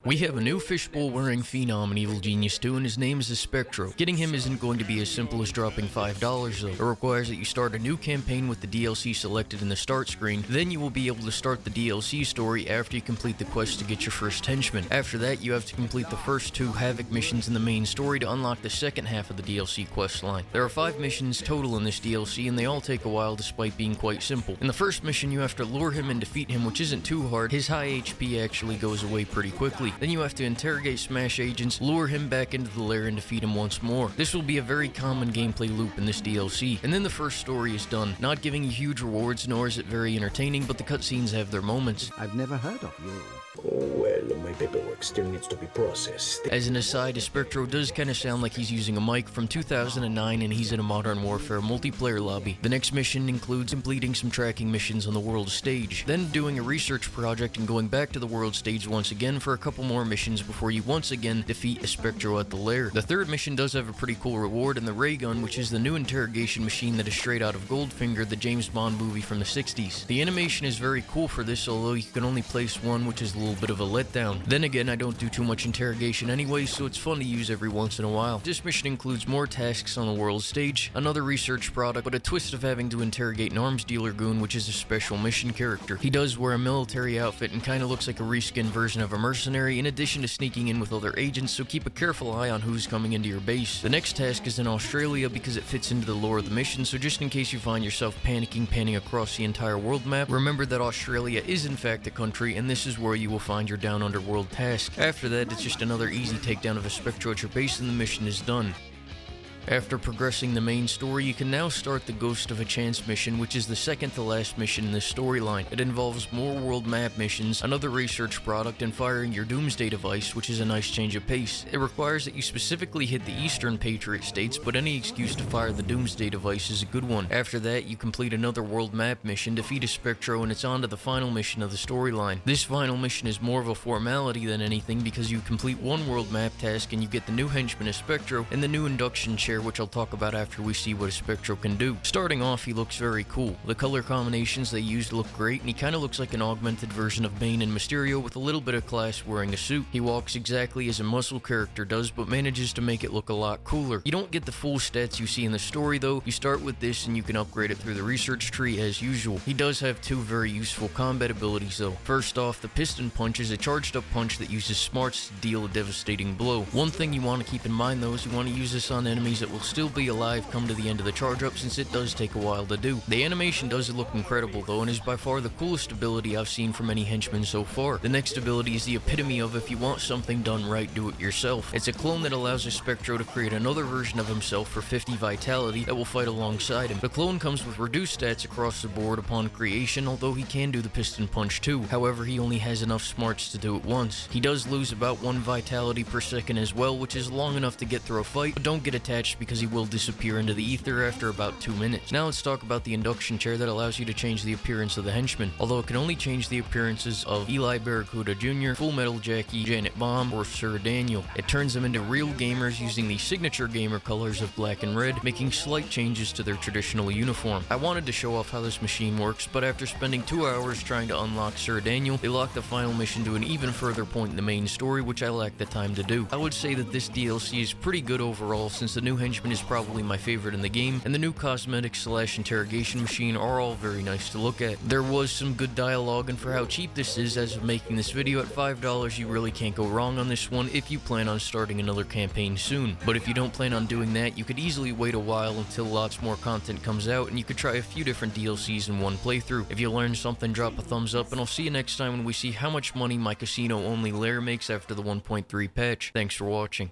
We have a new fishbowl-wearing phenom in Evil Genius 2, and his name is Espectro. Getting him isn't going to be as simple as dropping $5 though. It requires that you start a new campaign with the DLC selected in the start screen, then you will be able to start the DLC story after you complete the quest to get your first henchman. After that, you have to complete the first 2 Havoc missions in the main story to unlock the second half of the DLC quest line. There are 5 missions total in this DLC, and they all take a while despite being quite simple. In the first mission, you have to lure him and defeat him, which isn't too hard. His high HP actually goes away pretty quickly. Then you have to interrogate Smash agents, lure him back into the lair, and defeat him once more. This will be a very common gameplay loop in this DLC. And then the first story is done, not giving you huge rewards, nor is it very entertaining, but the cutscenes have their moments. I've never heard of you. Well, my paperwork still needs to be processed. As an aside, Espectro does kinda sound like he's using a mic from 2009 and he's in a Modern Warfare multiplayer lobby. The next mission includes completing some tracking missions on the world stage, then doing a research project and going back to the world stage once again for a couple more missions before you once again defeat Espectro at the lair. The third mission does have a pretty cool reward in the ray gun, which is the new interrogation machine that is straight out of Goldfinger, the James Bond movie from the 60s. The animation is very cool for this, although you can only place one, which is a little bit of a letdown. Then again, I don't do too much interrogation anyway, so it's fun to use every once in a while. This mission includes more tasks on the world stage, another research product, but a twist of having to interrogate an arms dealer goon, which is a special mission character. He does wear a military outfit and kinda looks like a reskinned version of a mercenary, in addition to sneaking in with other agents, so keep a careful eye on who's coming into your base. The next task is in Australia because it fits into the lore of the mission, so just in case you find yourself panicking panning across the entire world map, remember that Australia is in fact a country, and this is where you will find your down underworld task. After that, it's just another easy takedown of Espectro at your base and the mission is done. After progressing the main story, you can now start the Ghost of a Chance mission, which is the second to last mission in this storyline. It involves more world map missions, another research product, and firing your Doomsday device, which is a nice change of pace. It requires that you specifically hit the Eastern Patriot states, but any excuse to fire the Doomsday device is a good one. After that, you complete another world map mission, defeat Espectro, and it's on to the final mission of the storyline. This final mission is more of a formality than anything because you complete one world map task and you get the new henchman Espectro and the new Induction Chair, which I'll talk about after we see what Espectro can do. Starting off, he looks very cool. The color combinations they used look great, and he kinda looks like an augmented version of Bane and Mysterio with a little bit of class wearing a suit. He walks exactly as a muscle character does, but manages to make it look a lot cooler. You don't get the full stats you see in the story though. You start with this and you can upgrade it through the research tree as usual. He does have 2 very useful combat abilities though. First off, the Piston Punch is a charged up punch that uses smarts to deal a devastating blow. One thing you want to keep in mind though is you want to use this on enemies that will still be alive come to the end of the charge up, since it does take a while to do. The animation does look incredible though, and is by far the coolest ability I've seen from any henchman so far. The next ability is the epitome of if you want something done right, do it yourself. It's a clone that allows Espectro to create another version of himself for 50 vitality that will fight alongside him. The clone comes with reduced stats across the board upon creation, although he can do the Piston Punch too. However, he only has enough smarts to do it once. He does lose about 1 vitality per second as well, which is long enough to get through a fight, but don't get attached because he will disappear into the ether after about 2 minutes. Now let's talk about the Induction Chair that allows you to change the appearance of the henchman. Although it can only change the appearances of Eli Barracuda Jr., Full Metal Jackie, Janet Bomb, or Sir Daniel. It turns them into real gamers using the signature gamer colors of black and red, making slight changes to their traditional uniform. I wanted to show off how this machine works, but after spending 2 hours trying to unlock Sir Daniel, they locked the final mission to an even further point in the main story, which I lacked the time to do. I would say that this DLC is pretty good overall, since the new henchman is probably my favorite in the game, and the new cosmetics / interrogation machine are all very nice to look at. There was some good dialogue, and for how cheap this is as of making this video, at $5 you really can't go wrong on this one if you plan on starting another campaign soon. But if you don't plan on doing that, you could easily wait a while until lots more content comes out, and you could try a few different DLCs in one playthrough. If you learned something, drop a thumbs up, and I'll see you next time when we see how much money my casino only lair makes after the 1.3 patch. Thanks for watching.